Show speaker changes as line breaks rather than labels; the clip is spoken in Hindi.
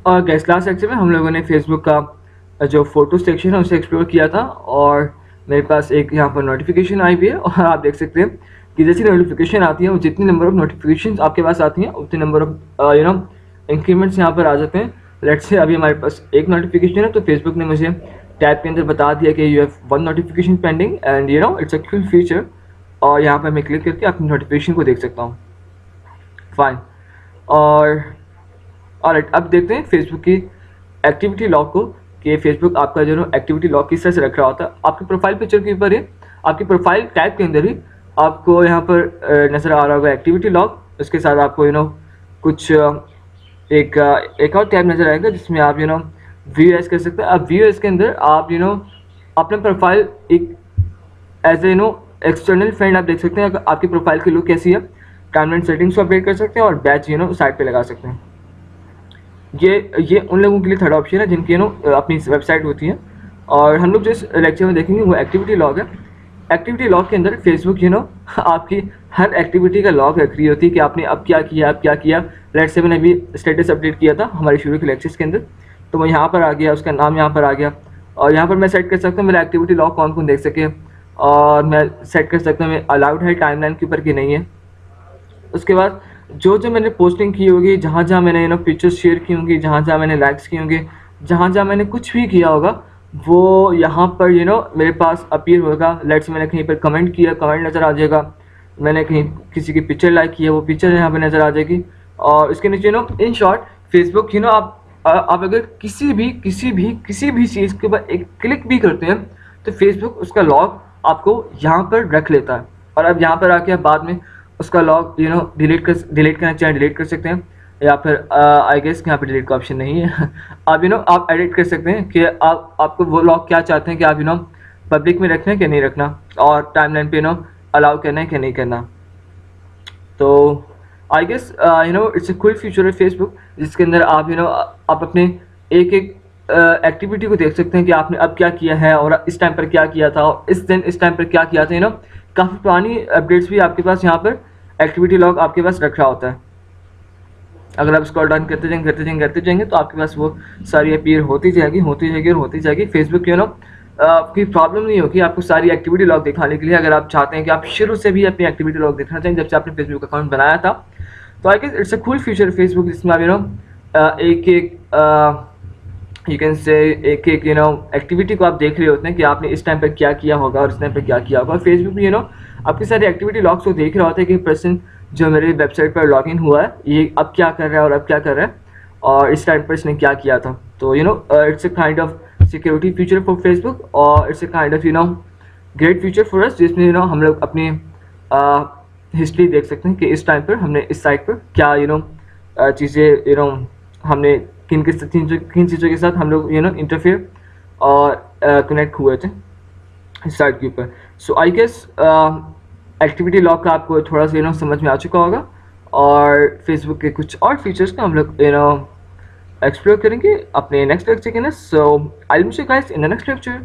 और गैस लास्ट लेक्चर में हम लोगों ने फेसबुक का जो फोटो सेक्शन है उसे एक्सप्लोर किया था, और मेरे पास एक यहाँ पर नोटिफिकेशन आई हुई है, और आप देख सकते हैं कि जैसी नोटिफिकेशन आती है, वो जितनी नंबर ऑफ नोटिफिकेशन आपके पास आती हैं उतने नंबर ऑफ इंक्रीमेंट्स यहाँ पर आ जाते हैं। लेट्स से अभी हमारे पास एक नोटिफिकेशन है, तो फेसबुक ने मुझे टैब के अंदर बता दिया कि you have 1 notification pending and it's a cool feature, और यहाँ पर मैं क्लिक करके अपनी नोटिफिकेशन को देख सकता हूँ। फाइन, और अब देखते हैं फेसबुक की एक्टिविटी लॉग को, कि फेसबुक आपका एक्टिविटी लॉग किस तरह से रख रहा होता है। आपकी प्रोफाइल पिक्चर के ऊपर ही, आपकी प्रोफाइल टैब के अंदर ही आपको यहाँ पर नज़र आ रहा होगा एक्टिविटी लॉग। उसके साथ आपको कुछ एक और टैब नज़र आएगा जिसमें आप व्यू एज कर सकते हैं। अब व्यू एज के अंदर आप अपना प्रोफाइल एक एज ए एक्सटर्नल फ्रेंड आप देख सकते हैं आपकी प्रोफाइल की लुक कैसी है। टाइमलाइन सेटिंग्स को अपडेट कर सकते हैं और बैच साइड पे लगा सकते हैं। ये उन लोगों के लिए थर्ड ऑप्शन है जिनकी अपनी वेबसाइट होती है। और हम लोग जिस लेक्चर में देखेंगे वो एक्टिविटी लॉग है। एक्टिविटी लॉग के अंदर फेसबुक आपकी हर एक्टिविटी का लॉग रख रही होती है कि आपने अब क्या किया। लेट्स से मैंने अभी स्टेटस अपडेट किया था हमारे शुरू के लेक्चर्स के अंदर, तो मैं यहाँ पर आ गया, उसका नाम यहाँ पर आ गया, और यहाँ पर मैं सेट कर सकता हूँ मेरा एक्टिविटी लॉग कौन कौन देख सके, और मैं सेट कर सकता हूँ मैं अलाउड है टाइमलाइन के ऊपर कि नहीं है। उसके बाद जो मैंने पोस्टिंग की होगी, जहाँ मैंने पिक्चर्स शेयर की होंगी, जहाँ मैंने लाइक्स किए होंगे, जहाँ मैंने कुछ भी किया होगा, वो यहाँ पर मेरे पास अपीयर होगा। लेट्स मैंने कहीं पर कमेंट किया, कमेंट नज़र आ जाएगा। मैंने कहीं किसी की पिक्चर लाइक की है, वो पिक्चर यहाँ पर नज़र आ जाएगी। और इसके नीचे इन शॉर्ट फेसबुक आप अगर किसी भी चीज़ के ऊपर एक क्लिक भी करते हैं तो फेसबुक उसका लॉग आपको यहाँ पर रख लेता है। और अब यहाँ पर आके आप बाद में उसका लॉग डिलीट करना चाहें डिलीट कर सकते हैं, या फिर आई गेस यहाँ पे डिलीट का ऑप्शन नहीं है। आप आप एडिट कर सकते हैं कि आपको वो लॉग क्या चाहते हैं कि आप पब्लिक में रखना है कि नहीं रखना, और टाइमलाइन पे अलाउ करना है कि नहीं करना। तो I guess it's a cool feature है फेसबुक, जिसके अंदर आप अपने एक एक्टिविटी को देख सकते हैं कि आपने अब क्या किया है, और इस टाइम पर क्या किया था, और इस टाइम पर क्या किया था। काफ़ी पुरानी अपडेट्स भी आपके पास यहाँ पर एक्टिविटी लॉग आपके पास रखा होता है। अगर आप स्क्रॉल डाउन करते जाएंगे तो आपके पास वो सारी अपीयर होती जाएगी। फेसबुक आपकी प्रॉब्लम नहीं होगी आपको सारी एक्टिविटी लॉग दिखाने के लिए। अगर आप चाहते हैं कि आप शुरू से भी अपनी एक्टिविटी लॉग देखना चाहें जब से आपने फेसबुक अकाउंट बनाया था, तो I guess it's a cool feature Facebook, जिसमें आप यू कैन से एक एक्टिविटी को आप देख रहे होते हैं कि आपने इस टाइम पर क्या किया होगा और इस टाइम पर क्या किया होगा। फेसबुक भी आपकी सारी एक्टिविटी लॉग्स को देख रहा होता है कि पर्सन जो मेरे वेबसाइट पर लॉग इन हुआ है ये अब क्या कर रहा है और अब क्या कर रहा है, और इस टाइम पर इसने क्या किया था। तो it's a kind of security feature for Facebook, और it's a kind of great feature for us, जिसमें हम लोग अपनी हिस्ट्री देख सकते हैं कि इस टाइम पर हमने इस साइट पर क्या चीज़ें हमने किन चीज़ों के साथ हम लोग इंटरफेयर और कनेक्ट हुए थे इस साइट के ऊपर। सो आई गेस एक्टिविटी लॉग का आपको थोड़ा सा समझ में आ चुका होगा, और फेसबुक के कुछ और फीचर्स का हम लोग एक्सप्लोर करेंगे अपने नेक्स्ट लेक्चर के अंदर। So I will see you guys in the next lecture.